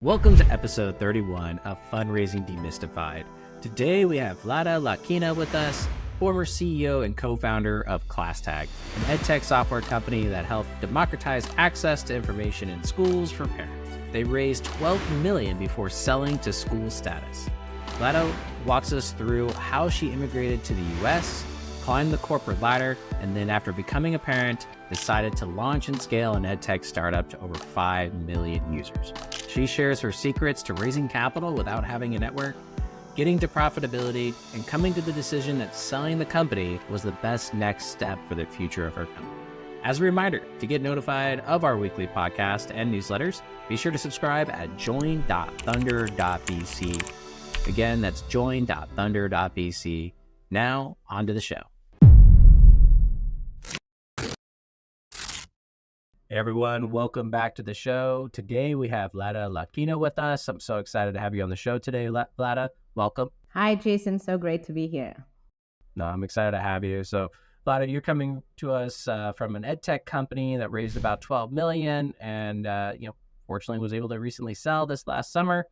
Welcome to episode 31 of Fundraising Demystified. Today we have Vlada Lotkina with us, former CEO and co-founder of ClassTag, an EdTech software company that helped democratize access to information in schools for parents. They raised $12 million before selling to school status. Vlada walks us through how she immigrated to the US, climbed the corporate ladder, and then after becoming a parent, decided to launch and scale an EdTech startup to over 5 million users. She shares her secrets to raising capital without having a network, getting to profitability, and coming to the decision that selling the company was the best next step for the future of her company. As a reminder, to get notified of our weekly podcast and newsletters, be sure to subscribe at join.thunder.vc. Again, that's join.thunder.vc. Now, on to the show. Hey everyone, welcome back to the show. Today we have Vlada Lotkina with us. I'm so excited to have you on the show today, Vlada. Welcome. Hi, Jason. So great to be here. No, I'm excited to have you. So, Vlada, you're coming to us from an EdTech company that raised about 12 million and, fortunately was able to recently sell this last summer.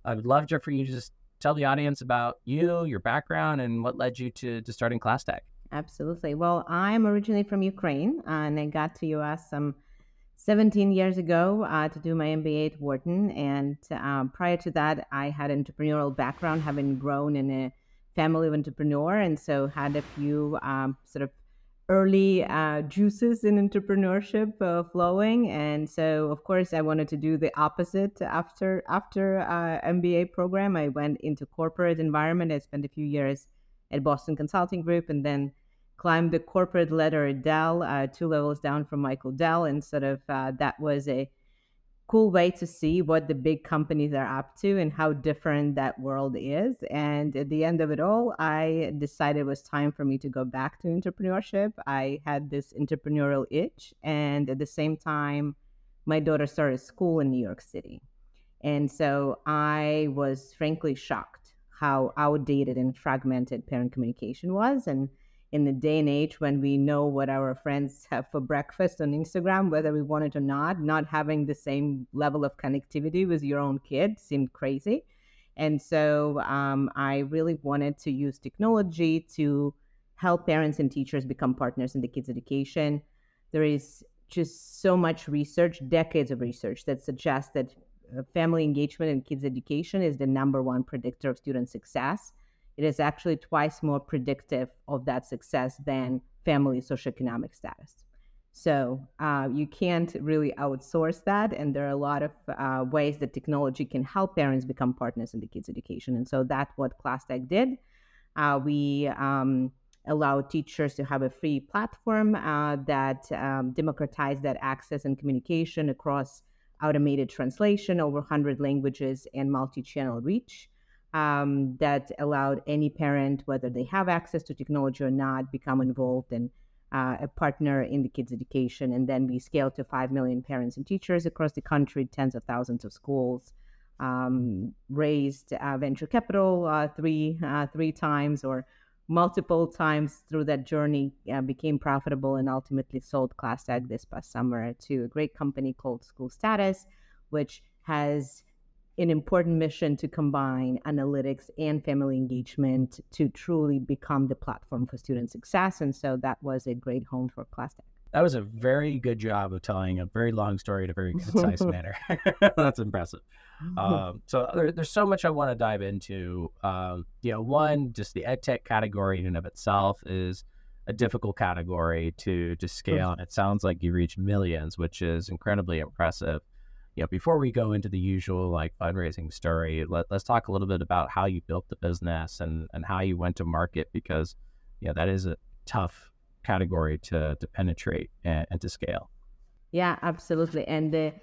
I'd love for you to just tell the audience about you, your background, and what led you to starting ClassTag. Absolutely. Well, I'm originally from Ukraine, and I got to U.S. some 17 years ago to do my MBA at Wharton. And prior to that, I had an entrepreneurial background, having grown in a family of entrepreneur, and so had a few sort of early juices in entrepreneurship flowing. And so, of course, I wanted to do the opposite after MBA program. I went into corporate environment. I spent a few years at Boston Consulting Group, and then climbed the corporate ladder at Dell, 2 levels down from Michael Dell, and sort of that was a cool way to see what the big companies are up to and how different that world is. And at the end of it all, I decided it was time for me to go back to entrepreneurship. I had this entrepreneurial itch, and at the same time, my daughter started school in New York City. And so I was frankly shocked how outdated and fragmented parent communication was. And in the day and age when we know what our friends have for breakfast on Instagram, whether we want it or not having the same level of connectivity with your own kid seemed crazy. And so I really wanted to use technology to help parents and teachers become partners in the kids' education. There is just so much research, decades of research, that suggests that family engagement in kids' education is the number one predictor of student success. It is actually twice more predictive of that success than family socioeconomic status. So you can't really outsource that. And there are a lot of ways that technology can help parents become partners in the kids' education. And so that's what ClassTag did. We allow teachers to have a free platform that democratized that access and communication across automated translation over 100 languages and multi-channel reach. That allowed any parent, whether they have access to technology or not, become involved and a partner in the kids' education. And then we scaled to 5 million parents and teachers across the country, tens of thousands of schools, raised venture capital three times or multiple times through that journey, became profitable, and ultimately sold ClassTag this past summer to a great company called School Status, which has an important mission to combine analytics and family engagement to truly become the platform for student success. And so that was a great home for ClassTag. That was a very good job of telling a very long story in a very concise manner. That's impressive. So there's so much I want to dive into. One, just the EdTech category in and of itself is a difficult category to scale. And it sounds like you reach millions, which is incredibly impressive. Before we go into the usual fundraising story, let's talk a little bit about how you built the business and how you went to market, because that is a tough category to penetrate and to scale. Yeah, absolutely. And the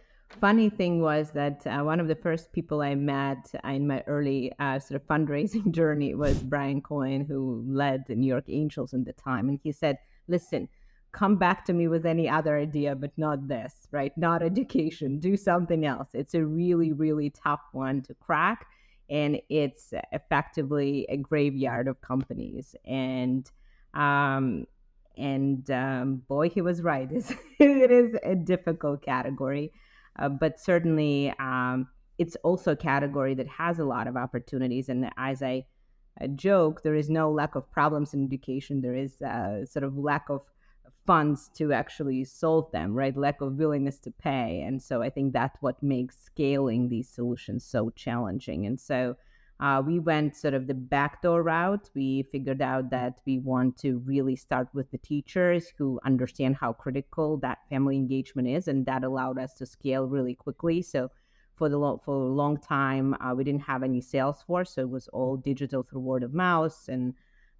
funny thing was that one of the first people I met in my early sort of fundraising journey was Brian Cohen, who led the New York Angels at the time. And he said, listen, come back to me with any other idea, but not this, right? Not education, do something else. It's a really, really tough one to crack. And it's effectively a graveyard of companies. And boy, he was right. It is a difficult category, but certainly it's also a category that has a lot of opportunities. And as I joke, there is no lack of problems in education. There is sort of lack of funds to actually solve them, right? Lack of willingness to pay. And so I think that's what makes scaling these solutions so challenging. And so we went sort of the backdoor route. We figured out that we want to really start with the teachers who understand how critical that family engagement is, and that allowed us to scale really quickly. So for for a long time, we didn't have any sales force, so it was all digital through word of mouth and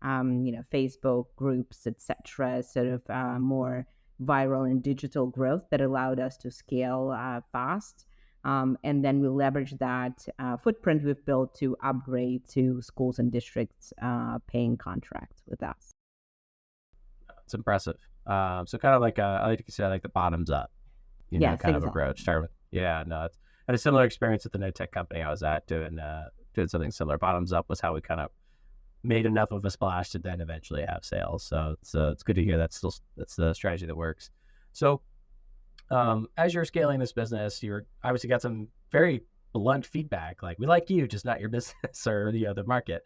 Facebook groups, etc. Sort of more viral and digital growth that allowed us to scale fast. And then we leverage that footprint we've built to upgrade to schools and districts paying contracts with us. It's impressive. So kind of like I like to consider like the bottoms up, Yes, kind of exactly. approach. Start with I had a similar experience at the EdTech company I was at doing something similar. Bottoms up was how we kind of made enough of a splash to then eventually have sales. So it's good to hear that's the strategy that works. So as you're scaling this business, you're obviously got some very blunt feedback, like we like you, just not your business or the market.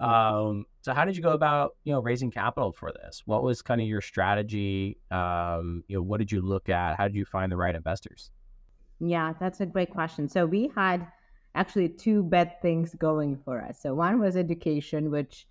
So how did you go about, raising capital for this? What was kind of your strategy? What did you look at? How did you find the right investors? Yeah, that's a great question. So we had actually two bad things going for us. So one was education, which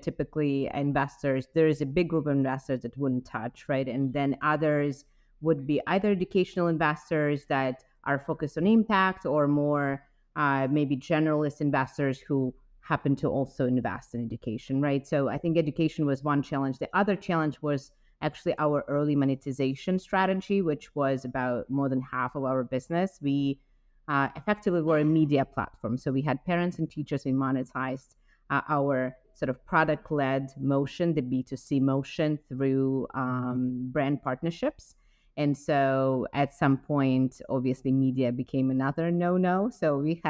typically investors, there is a big group of investors that wouldn't touch, right? And then others would be either educational investors that are focused on impact, or more maybe generalist investors who happen to also invest in education, right? So I think education was one challenge. The other challenge was actually our early monetization strategy, which was about more than half of our business. We effectively were a media platform. So we had parents and teachers who monetized our sort of product-led motion, the B2C motion, through brand partnerships. And so at some point, obviously, media became another no-no. So we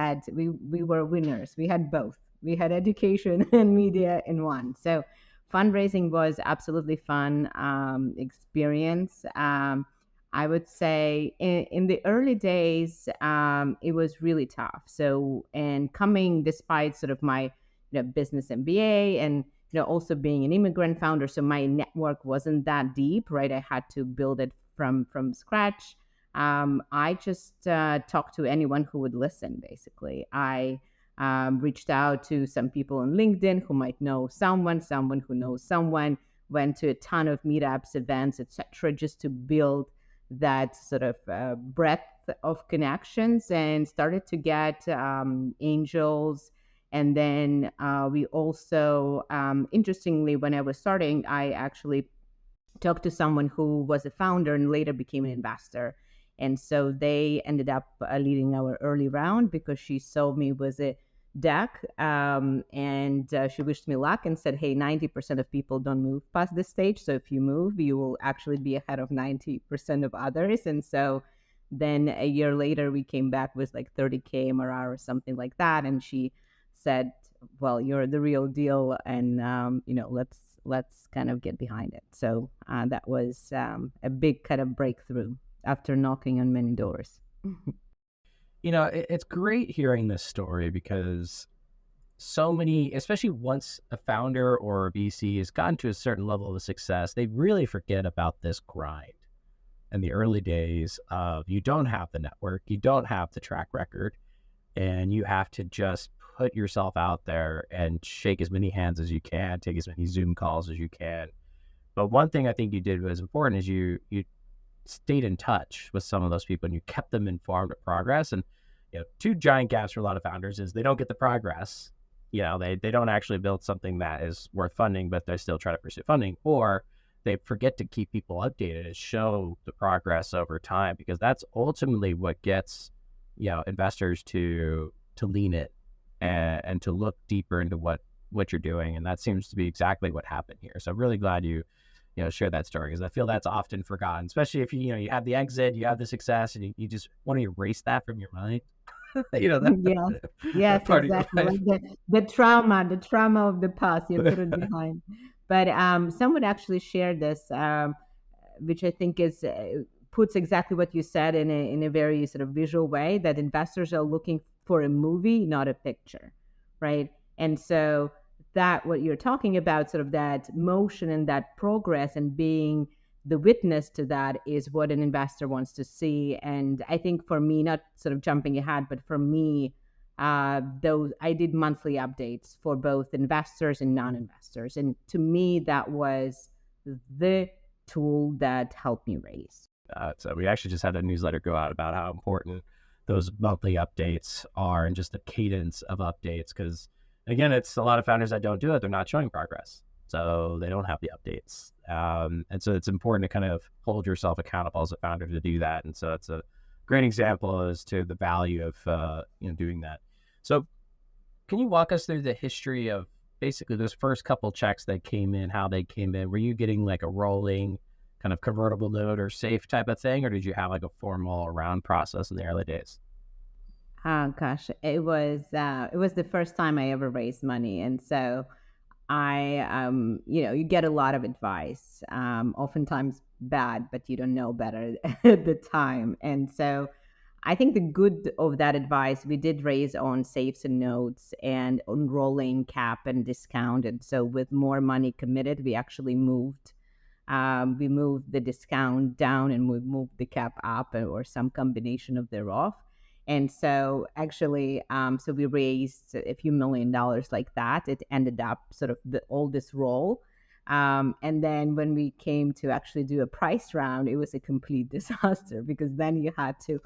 were winners. We had both. We had education and media in one. So fundraising was absolutely fun experience. I would say in the early days, it was really tough. So, and coming despite sort of my business MBA and also being an immigrant founder, so my network wasn't that deep, right? I had to build it from scratch. I just talked to anyone who would listen. Basically, I reached out to some people on LinkedIn who might know someone who knows someone, went to a ton of meetups, events, etc., just to build that sort of breadth of connections, and started to get angels. And then we also, interestingly, when I was starting, I actually talked to someone who was a founder and later became an investor. And so they ended up leading our early round because she saw me was a deck, and she wished me luck and said, hey, 90% of people don't move past this stage. So if you move, you will actually be ahead of 90% of others. And so then a year later, we came back with like 30K MRR or something like that. And she said, well, you're the real deal. And, let's kind of get behind it. So that was a big kind of breakthrough after knocking on many doors. It's great hearing this story because so many, especially once a founder or a VC has gotten to a certain level of success, they really forget about this grind and the early days of you don't have the network, you don't have the track record, and you have to just put yourself out there and shake as many hands as you can, take as many Zoom calls as you can. But one thing I think you did was important is you stayed in touch with some of those people and you kept them informed of progress. And two giant gaps for a lot of founders is they don't get the progress. They don't actually build something that is worth funding, but they're still trying to pursue funding, or they forget to keep people updated and show the progress over time, because that's ultimately what gets investors to lean it and to look deeper into what you're doing. And that seems to be exactly what happened here. So I'm really glad you share that story, because I feel that's often forgotten, especially if you have the exit, you have the success, and you just want to erase that from your mind. Yeah. Yes, That part of your exactly. life. Like the trauma of the past, you put it behind. But someone actually shared this, which I think is puts exactly what you said in a very sort of visual way, that investors are looking for a movie, not a picture, right? And so that what you're talking about, sort of that motion and that progress and being the witness to that is what an investor wants to see. And I think for me, not sort of jumping ahead, but for me, those I did monthly updates for both investors and non-investors, and to me, that was the tool that helped me raise. So we actually just had a newsletter go out about how important those monthly updates are and just the cadence of updates. Because again, it's a lot of founders that don't do it. They're not showing progress. So they don't have the updates. And so it's important to kind of hold yourself accountable as a founder to do that. And so it's a great example as to the value of doing that. So can you walk us through the history of basically those first couple checks that came in, how they came in? Were you getting like a rolling kind of convertible note or safe type of thing, or did you have like a formal round process in the early days? Oh gosh, it was the first time I ever raised money, and so you get a lot of advice, oftentimes bad, but you don't know better at the time. And so I think the good of that advice, we did raise on safes and notes and on rolling cap and discount. And so with more money committed, we moved the discount down and we moved the cap up or some combination of thereof. And so actually, so we raised a few $1 million like that. It ended up sort of all this roll. And then when we came to actually do a price round, it was a complete disaster because then you had to,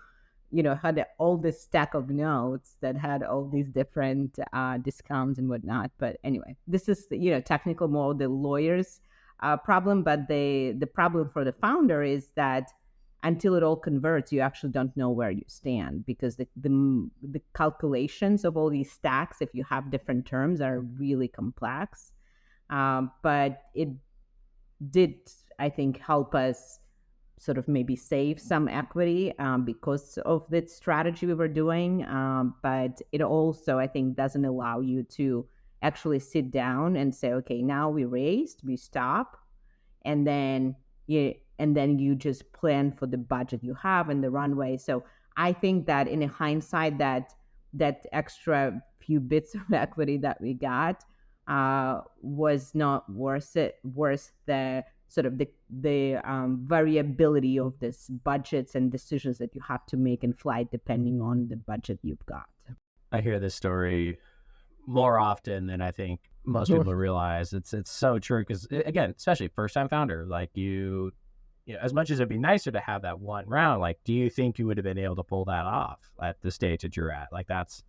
had all this stack of notes that had all these different discounts and whatnot. But anyway, this is, technical, more the lawyers' problem. But the problem for the founder is that until it all converts, you actually don't know where you stand because the calculations of all these stacks, if you have different terms, are really complex. But it did, I think, help us sort of maybe save some equity because of the strategy we were doing. But it also, I think, doesn't allow you to actually sit down and say, okay, now we raised, we stop, and then you just plan for the budget you have and the runway. So I think that in hindsight, that extra few bits of equity that we got was not worth the sort of the variability of this budgets and decisions that you have to make in flight depending on the budget you've got. I hear this story more often than I think most people realize. It's so true because again, especially first time founder, like as much as it'd be nicer to have that one round, like, do you think you would have been able to pull that off at the stage that you're at? Like that's,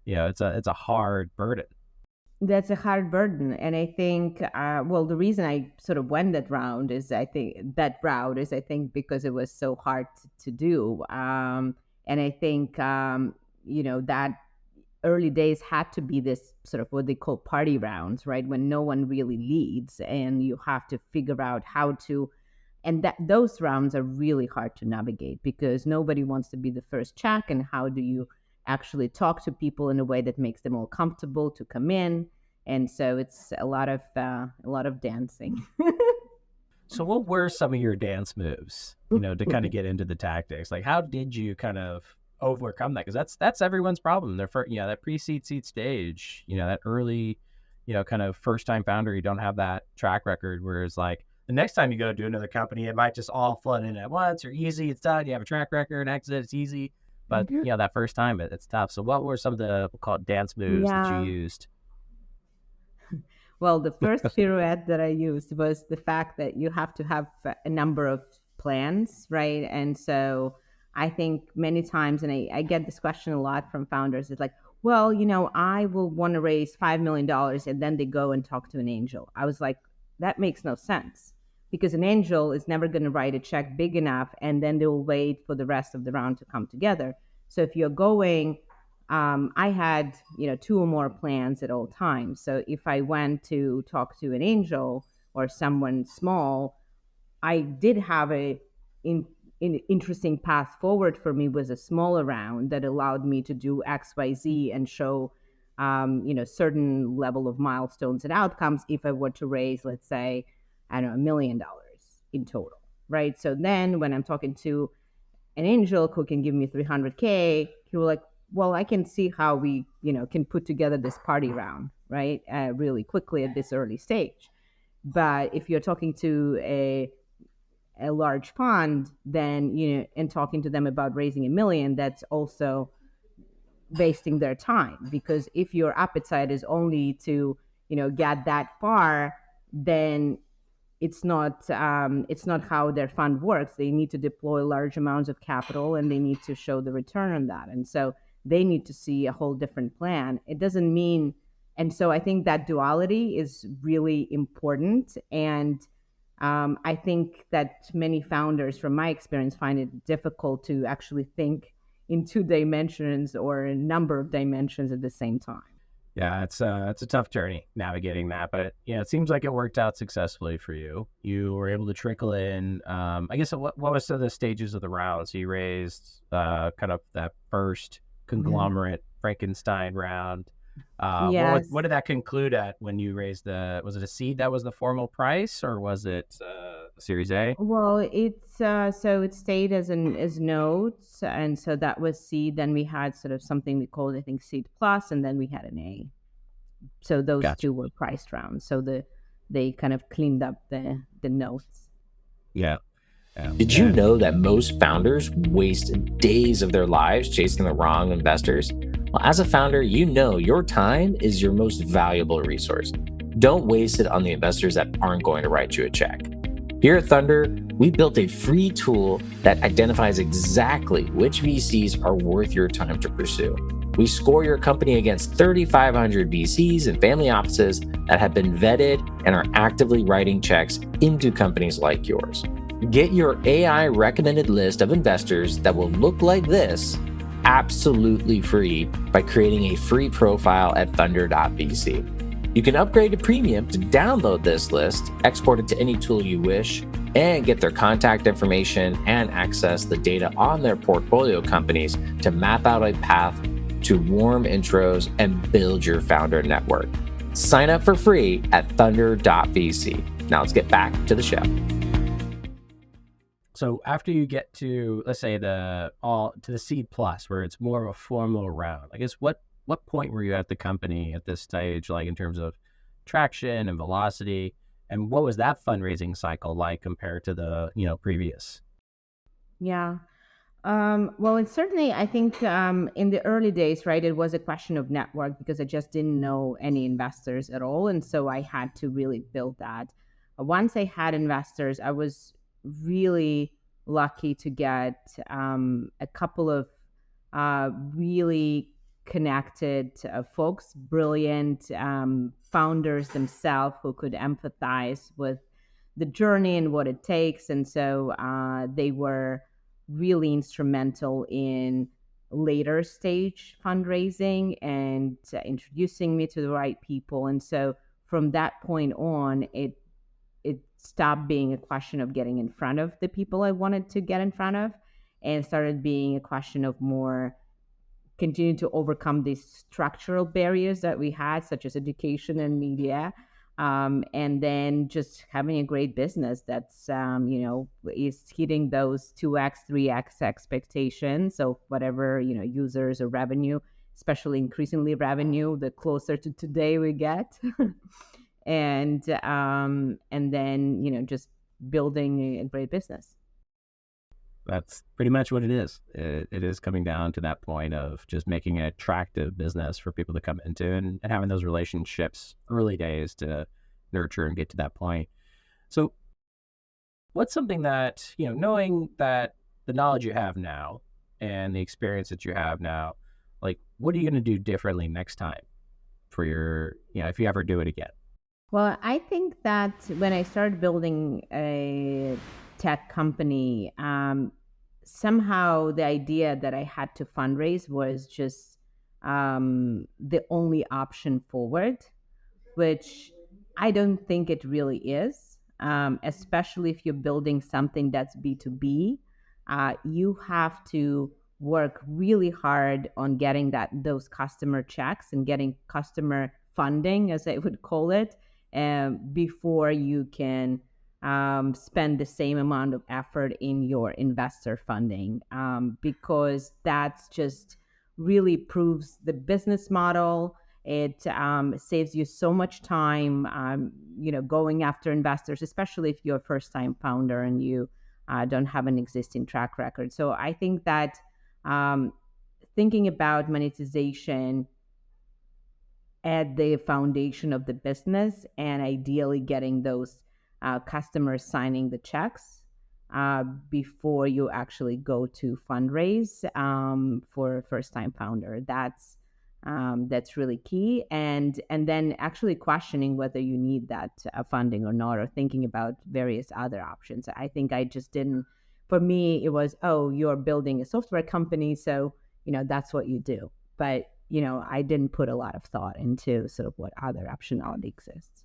it's a hard burden. That's a hard burden. And I think, the reason I sort of went that route is I think because it was so hard to do. And I think, that early days had to be this sort of what they call party rounds, right? When no one really leads and you have to figure out how to, and those rounds are really hard to navigate because nobody wants to be the first check. And how do you actually talk to people in a way that makes them all comfortable to come in? And so it's a lot of dancing. So what were some of your dance moves, to kind of get into the tactics? Like, how did you kind of overcome that? Because that's everyone's problem. They're that pre-seed seed stage, that early, kind of first time founder, you don't have that track record. Whereas like the next time you go to another company, it might just all flood in at once or easy. It's done. You have a track record, exit. It's easy. But that first time it's tough. So what were some of the, we'll call it dance moves that you used? Well, the first pirouette that I used was the fact that you have to have a number of plans, right? And so I think many times, and I get this question a lot from founders, it's like, well, I will want to raise $5 million and then they go and talk to an angel. I was like, that makes no sense because an angel is never going to write a check big enough and then they'll wait for the rest of the round to come together. So if you're going, I had, 2 or more plans at all times. So if I went to talk to an angel or someone small, I did have an interesting path forward for me was a smaller round that allowed me to do X, Y, Z and show, certain level of milestones and outcomes if I were to raise, let's say, I don't know, $1 million in total, right? So then when I'm talking to an angel who can give me 300K, he will like, well, I can see how we, can put together this party round, right? Really quickly at this early stage. But if you're talking to a large fund, then, and talking to them about raising 1 million, that's also wasting their time, because if your appetite is only to, get that far, then it's not how their fund works. They need to deploy large amounts of capital, and they need to show the return on that. And so they need to see a whole different plan. It doesn't mean, and so I think that duality is really important. And I think that many founders, from my experience, find it difficult to actually think in 2 dimensions or a number of dimensions at the same time. Yeah, it's a tough journey navigating that, but it seems like it worked out successfully for you. You were able to trickle in. I guess what was the stages of the round? So you raised kind of that first conglomerate Frankenstein round. Yes. What did that conclude at when you raised was it a seed that was the formal price, or was it Series A? Well, it's so it stayed as notes, and so that was seed. Then we had sort of something we called, I think, seed plus, and then we had an A. So those Gotcha. two were priced rounds. So they kind of cleaned up the notes. Yeah. Did you know that most founders waste days of their lives chasing the wrong investors? Well, as a founder, you know your time is your most valuable resource. Don't waste it on the investors that aren't going to write you a check. Here at Thunder, we built a free tool that identifies exactly which VCs are worth your time to pursue. We score your company against 3,500 VCs and family offices that have been vetted and are actively writing checks into companies like yours. Get your AI recommended list of investors that will look like this absolutely free by creating a free profile at Thunder.vc. You can upgrade to premium to download this list, export it to any tool you wish, and get their contact information and access the data on their portfolio companies to map out a path to warm intros and build your founder network. Sign up for free at Thunder.vc. Now let's get back to the show. So after you get to, let's say, to the seed plus, where it's more of a formal round, I guess what point were you at the company at this stage, like in terms of traction and velocity, and what was that fundraising cycle like compared to the previous? Yeah. Well, it's certainly, I think, in the early days, right, it was a question of network, because I just didn't know any investors at all. And so I had to really build that. Once I had investors, I was really lucky to get a couple of really connected folks, brilliant founders themselves, who could empathize with the journey and what it takes. And so they were really instrumental in later stage fundraising and introducing me to the right people. And so from that point on, it stopped being a question of getting in front of the people I wanted to get in front of, and started being a question of more continuing to overcome these structural barriers that we had, such as education and media, and then just having a great business that's is hitting those 2x 3x expectations of whatever users or revenue, especially increasingly revenue the closer to today we get. And then just building a great business. That's pretty much what it is. It is coming down to that point of just making an attractive business for people to come into, and having those relationships early days to nurture and get to that point. So what's something that, knowing that the knowledge you have now and the experience that you have now, like, what are you going to do differently next time for your, if you ever do it again? Well, I think that when I started building a tech company, somehow the idea that I had to fundraise was just the only option forward, which I don't think it really is, especially if you're building something that's B2B. You have to work really hard on getting those customer checks and getting customer funding, as I would call it, before you can spend the same amount of effort in your investor funding, because that's just really proves the business model. It saves you so much time, going after investors, especially if you're a first-time founder and you don't have an existing track record. So I think that um, thinking about monetization at the foundation of the business and ideally getting those customers signing the checks before you actually go to fundraise for a first-time founder. That's really key, and then actually questioning whether you need that funding or not, or thinking about various other options. I think I just didn't. For me, it was, oh, you're building a software company, so that's what you do. But I didn't put a lot of thought into sort of what other optionality exists.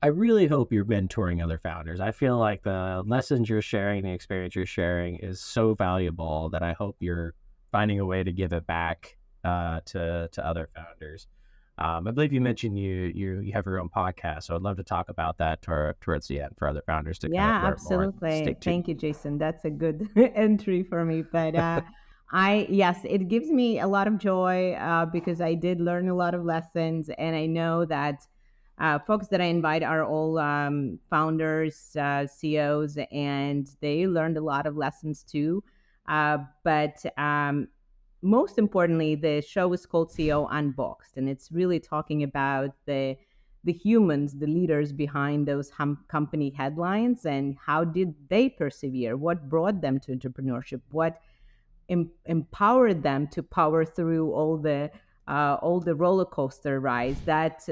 I really hope you're mentoring other founders. I feel like the lessons you're sharing, the experience you're sharing is so valuable that I hope you're finding a way to give it back to other founders. I believe you mentioned you have your own podcast, so I'd love to talk about that towards the end for other founders to kind of Yeah, learn more and absolutely. stick to. Thank you, Jason. That's a good entry for me. But yes, it gives me a lot of joy because I did learn a lot of lessons, and I know that folks that I invite are all founders, CEOs, and they learned a lot of lessons too. But most importantly, the show is called CEO Unboxed, and it's really talking about the humans, the leaders behind those company headlines, and how did they persevere? What brought them to entrepreneurship? What empowered them to power through all the roller coaster rides that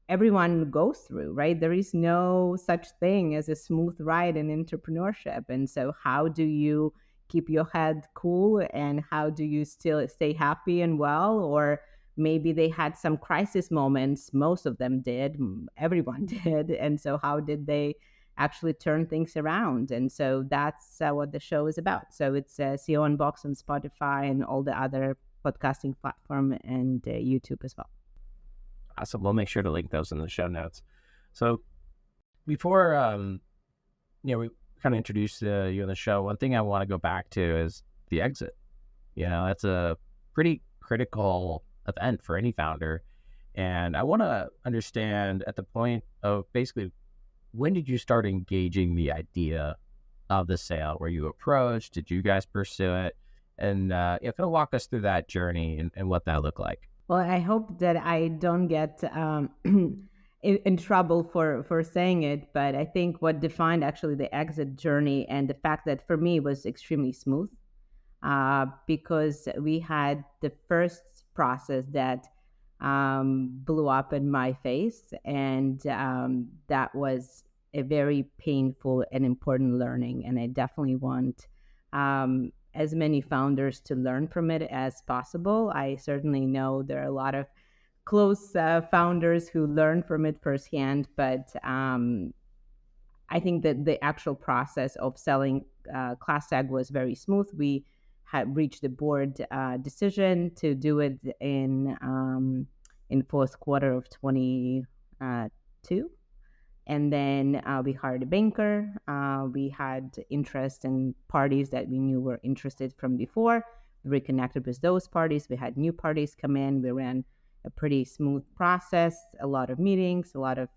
everyone goes through, right? There is no such thing as a smooth ride in entrepreneurship. And so, how do you keep your head cool, and how do you still stay happy and well? Or maybe they had some crisis moments. Most of them did, everyone did. And so, how did they actually turn things around? And so, that's what the show is about. So, it's CEO Unbox on Spotify and all the other podcasting platform, and YouTube as well. Awesome. We'll make sure to link those in the show notes. So before, we kind of introduced you on the show, one thing I want to go back to is the exit. That's a pretty critical event for any founder. And I want to understand at the point of basically, when did you start engaging the idea of the sale? Were you approached? Did you guys pursue it? And kind of walk us through that journey and what that looked like. Well, I hope that I don't get in trouble for saying it, but I think what defined actually the exit journey, and the fact that for me it was extremely smooth, because we had the first process that blew up in my face, and that was a very painful and important learning. And I definitely want as many founders to learn from it as possible. I certainly know there are a lot of close founders who learn from it firsthand, but I think that the actual process of selling ClassTag was very smooth. We had reached the board decision to do it in fourth quarter of 22. And then we hired a banker. We had interest in parties that we knew were interested from before. We reconnected with those parties. We had new parties come in. We ran a pretty smooth process, a lot of meetings, a lot of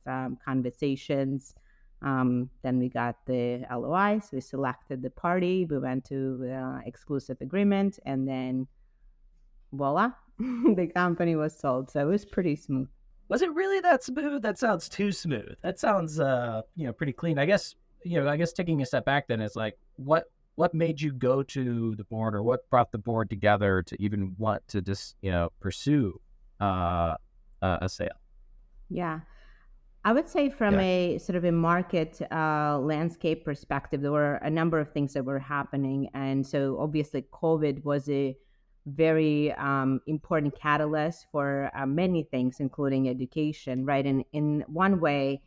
conversations. Then we got the LOIs. We selected the party. We went to exclusive agreement. And then voila, the company was sold. So it was pretty smooth. Was it really that smooth? That sounds too smooth. That sounds, pretty clean. I guess taking a step back then is like, what made you go to the board, or what brought the board together to even want to just, pursue a sale? Yeah. I would say from a sort of a market landscape perspective, there were a number of things that were happening. And so obviously COVID was a very important catalyst for many things, including education, right? And in one way,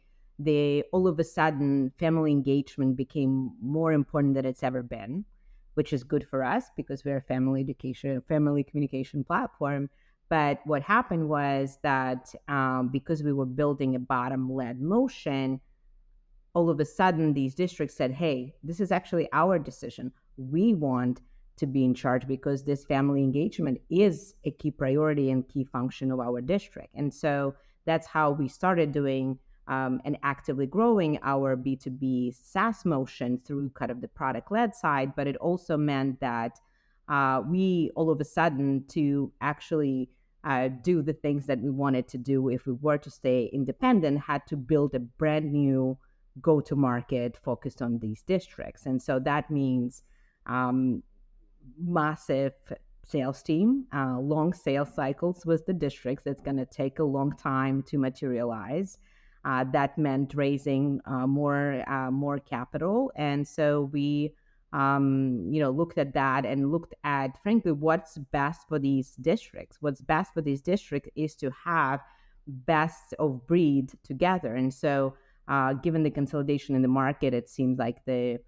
all of a sudden family engagement became more important than it's ever been, which is good for us because we're a family communication platform. But what happened was that because we were building a bottom-led motion, all of a sudden these districts said, hey, this is actually our decision. We want to be in charge, because this family engagement is a key priority and key function of our district. And so that's how we started doing and actively growing our B2B SaaS motion through kind of the product-led side. But it also meant that we all of a sudden, to actually do the things that we wanted to do if we were to stay independent, had to build a brand new go-to-market focused on these districts. And so that means massive sales team, long sales cycles with the districts. That's going to take a long time to materialize. That meant raising more capital. And so we looked at that and looked at, frankly, what's best for these districts. What's best for these districts is to have best of breed together. And so given the consolidation in the market, it seems like the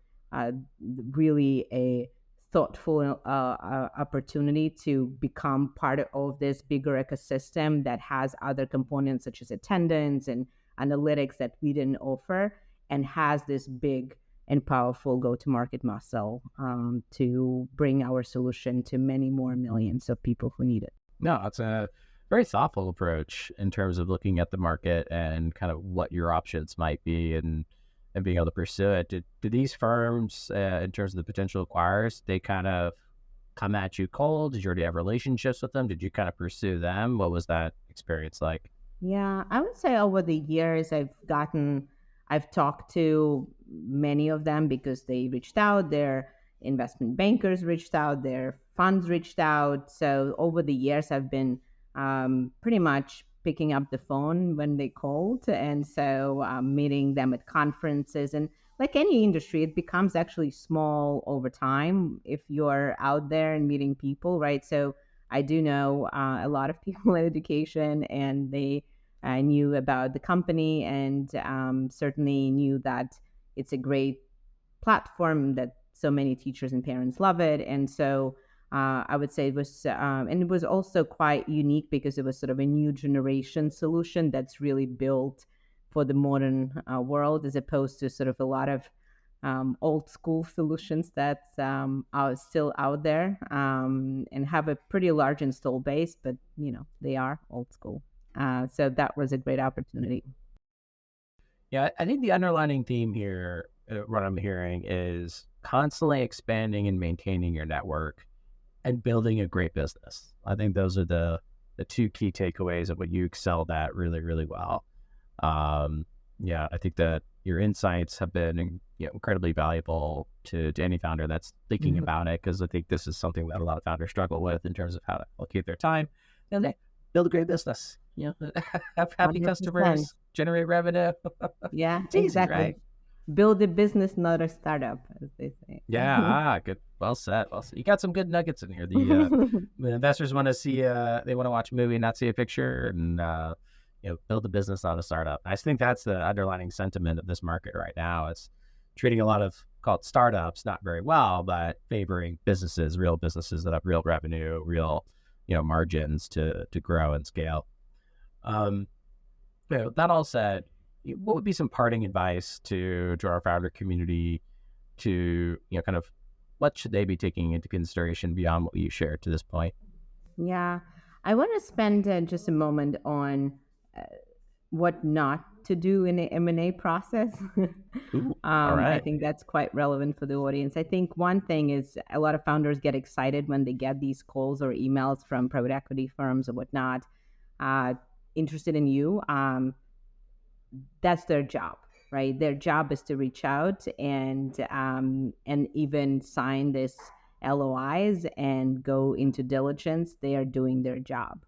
really a thoughtful opportunity to become part of this bigger ecosystem that has other components such as attendance and analytics that we didn't offer, and has this big and powerful go-to-market muscle to bring our solution to many more millions of people who need it. No, it's a very thoughtful approach in terms of looking at the market and kind of what your options might be, and being able to pursue it. Did these firms, in terms of the potential acquirers, they kind of come at you cold? Did you already have relationships with them? Did you kind of pursue them? What was that experience like? Yeah, I would say over the years, I've talked to many of them because they reached out, their investment bankers reached out, their funds reached out. So over the years, I've been pretty much picking up the phone when they called. And so meeting them at conferences. And like any industry, it becomes actually small over time if you're out there and meeting people, right? So I do know a lot of people in education, and they knew about the company, and certainly knew that it's a great platform, that so many teachers and parents love it. And so I would say it was, and it was also quite unique because it was sort of a new generation solution that's really built for the modern world, as opposed to sort of a lot of old school solutions that's are still out there and have a pretty large install base, but they are old school. So that was a great opportunity. Yeah, I think the underlining theme here, what I'm hearing, is constantly expanding and maintaining your network and building a great business. I think those are the two key takeaways of what you excelled at really, really well. Yeah, I think that your insights have been incredibly valuable to any founder that's thinking about it, because I think this is something that a lot of founders struggle with in terms of how to allocate their time, and they build a great business. Have happy 100%. Customers, generate revenue. Yeah, it's easy, exactly. Right? Build a business, not a startup, as they say. Yeah, good. Well said. Well said. You got some good nuggets in here. The investors want to see, they want to watch a movie, not see a picture, and build a business, not a startup. I think that's the underlining sentiment of this market right now. It's treating a lot of called startups not very well, but favoring businesses, real businesses that have real revenue, real margins to grow and scale. That all said, what would be some parting advice to our founder community to, kind of what should they be taking into consideration beyond what you shared to this point? Yeah, I want to spend just a moment on what not to do in the M&A process. Ooh, all right. I think that's quite relevant for the audience. I think one thing is a lot of founders get excited when they get these calls or emails from private equity firms or whatnot, interested in you. That's their job, right? Their job is to reach out and even sign this LOIs and go into diligence. They are doing their job.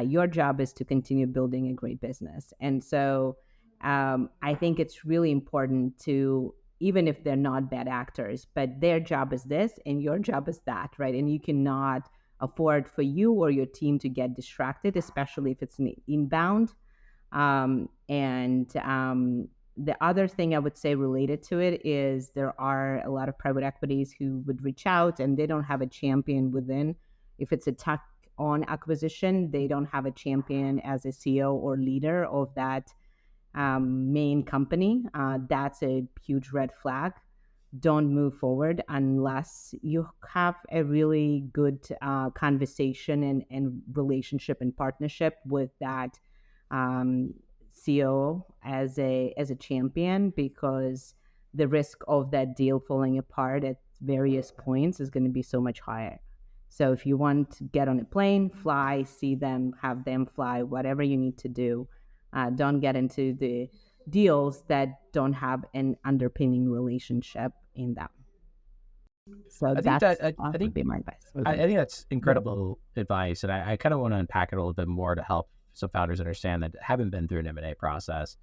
Your job is to continue building a great business. And so I think it's really important to, even if they're not bad actors, but their job is this and your job is that, right? And you cannot afford for you or your team to get distracted, especially if it's an inbound. The other thing I would say related to it is there are a lot of private equities who would reach out and they don't have a champion within. If it's a tuck-on acquisition, they don't have a champion as a CEO or leader of that main company. That's a huge red flag. don't move forward unless you have a really good conversation and relationship and partnership with that um, CEO as a champion, because the risk of that deal falling apart at various points is going to be so much higher. So if you want to get on a plane, fly, see them, have them fly, whatever you need to do, don't get into the deals that don't have an underpinning relationship in them. So I think that's that I would think be my advice. I think that's incredible advice, and I kind of want to unpack it a little bit more to help some founders understand that haven't been through an M&A process.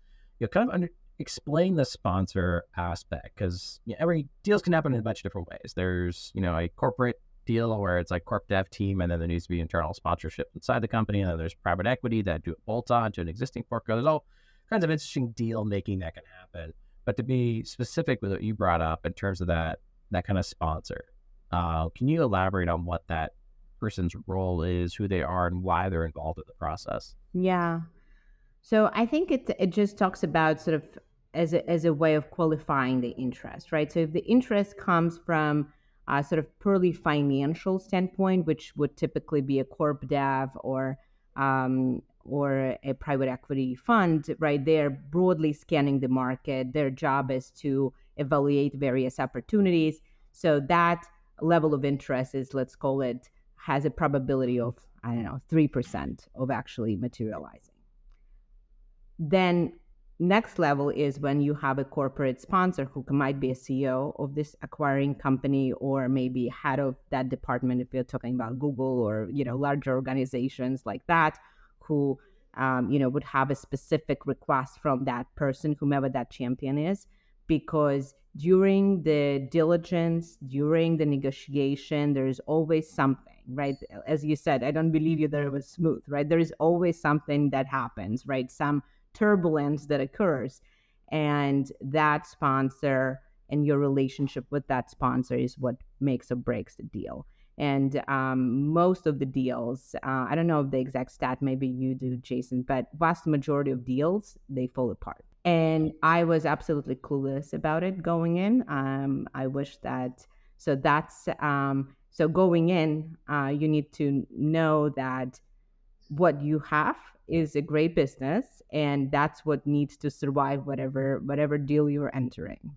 Kind of explain the sponsor aspect, because every deals can happen in a bunch of different ways. There's a corporate deal where it's like corp dev team, and then there needs to be internal sponsorship inside the company, and then there's private equity that do a bolt on to an existing portfolio. There's all kinds of interesting deal making that can happen. But to be specific with what you brought up in terms of that kind of sponsor, can you elaborate on what that person's role is, who they are, and why they're involved in the process? Yeah. So I think it just talks about sort of as a way of qualifying the interest, right? So if the interest comes from a sort of purely financial standpoint, which would typically be a corp dev or a private equity fund, right? They're broadly scanning the market. Their job is to evaluate various opportunities. So that level of interest is, let's call it, has a probability of, I don't know, 3% of actually materializing. Then next level is when you have a corporate sponsor who might be a CEO of this acquiring company, or maybe head of that department if you're talking about Google, or larger organizations like that, who would have a specific request from that person, whomever that champion is, because during the diligence, during the negotiation, there's always something, right? As you said, I don't believe you that it was smooth, right? There is always something that happens, right? Some turbulence that occurs, and that sponsor and your relationship with that sponsor is what makes or breaks the deal. And most of the deals, I don't know if the exact stat, maybe you do, Jason, but vast majority of deals, they fall apart. And I was absolutely clueless about it going in. I wish that, so that's, so going in, you need to know that what you have is a great business, and that's what needs to survive whatever deal you're entering.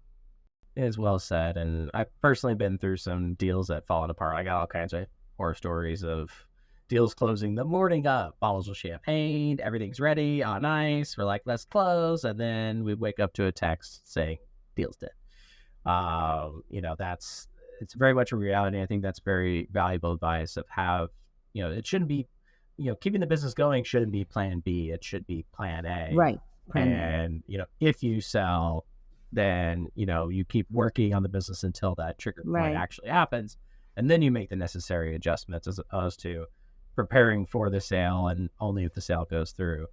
It is well said, and I've personally been through some deals that fallen apart. I got all kinds of horror stories of deals closing the morning up, bottles of champagne, everything's ready on ice. We're like, let's close, and then we wake up to a text saying deal's dead. It's very much a reality. I think that's very valuable advice of it shouldn't be, keeping the business going shouldn't be plan B. It should be plan A. Right. And, if you sell, then, you keep working on the business until that trigger point actually happens. And then you make the necessary adjustments, as opposed to preparing for the sale and only if the sale goes through.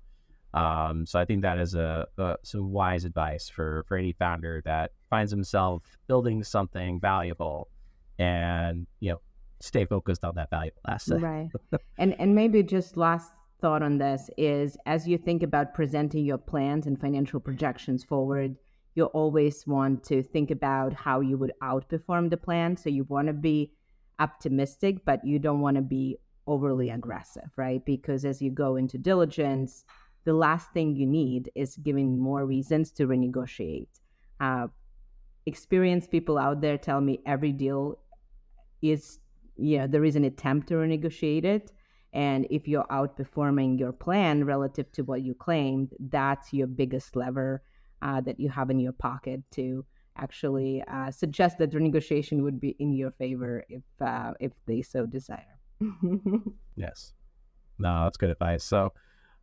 So I think that is some wise advice for any founder that finds himself building something valuable, and, stay focused on that valuable asset. Right. And maybe just last thought on this is, as you think about presenting your plans and financial projections forward, you always want to think about how you would outperform the plan. So you want to be optimistic, but you don't want to be overly aggressive, right? Because as you go into diligence, the last thing you need is giving more reasons to renegotiate. Experienced people out there tell me every deal is, there is an attempt to renegotiate it. And if you're outperforming your plan relative to what you claimed, that's your biggest lever that you have in your pocket to actually suggest that renegotiation would be in your favor if they so desire. Yes. No, that's good advice. So,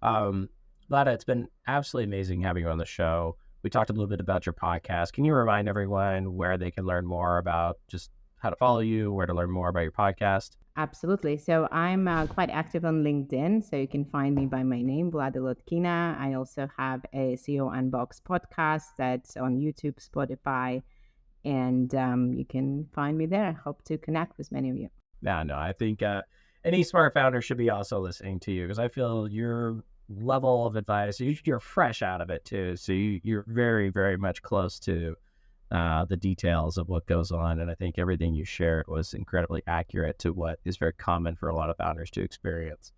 Vlada, it's been absolutely amazing having you on the show. We talked a little bit about your podcast. Can you remind everyone where they can learn more about just how to follow you, where to learn more about your podcast? Absolutely. So I'm quite active on LinkedIn. So you can find me by my name, Vlada Lotkina. I also have a CEO Unbox podcast that's on YouTube, Spotify, and you can find me there. I hope to connect with many of you. No, I think any smart founder should be also listening to you, because I feel your level of advice, you're fresh out of it too. So you're very, very much close to the details of what goes on. And I think everything you shared was incredibly accurate to what is very common for a lot of founders to experience.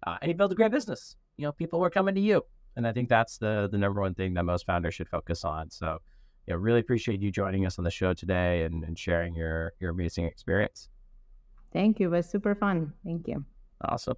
And you build a great business. People were coming to you. And I think that's the number one thing that most founders should focus on. So, really appreciate you joining us on the show today and sharing your amazing experience. Thank you. It was super fun. Thank you. Awesome.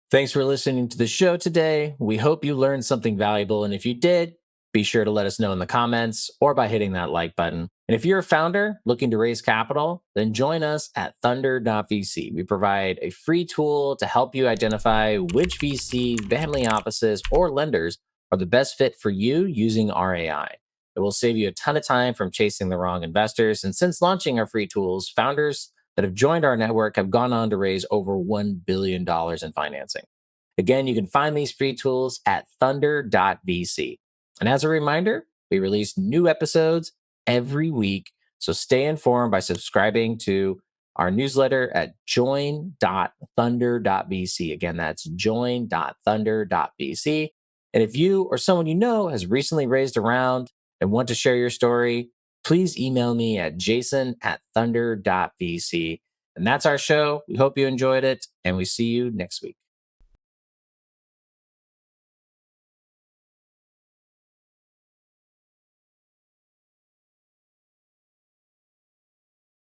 Thanks for listening to the show today. We hope you learned something valuable. And if you did, be sure to let us know in the comments or by hitting that like button. And if you're a founder looking to raise capital, then join us at Thunder.vc. We provide a free tool to help you identify which VC, family offices, or lenders are the best fit for you using our AI. It will save you a ton of time from chasing the wrong investors. And since launching our free tools, founders that have joined our network have gone on to raise over $1 billion in financing. Again, you can find these free tools at Thunder.vc. And as a reminder, we release new episodes every week. So stay informed by subscribing to our newsletter at join.thunder.vc. Again, that's join.thunder.vc. And if you or someone you know has recently raised a round and want to share your story, please email me at jason@thunder.vc. And that's our show. We hope you enjoyed it, and we see you next week.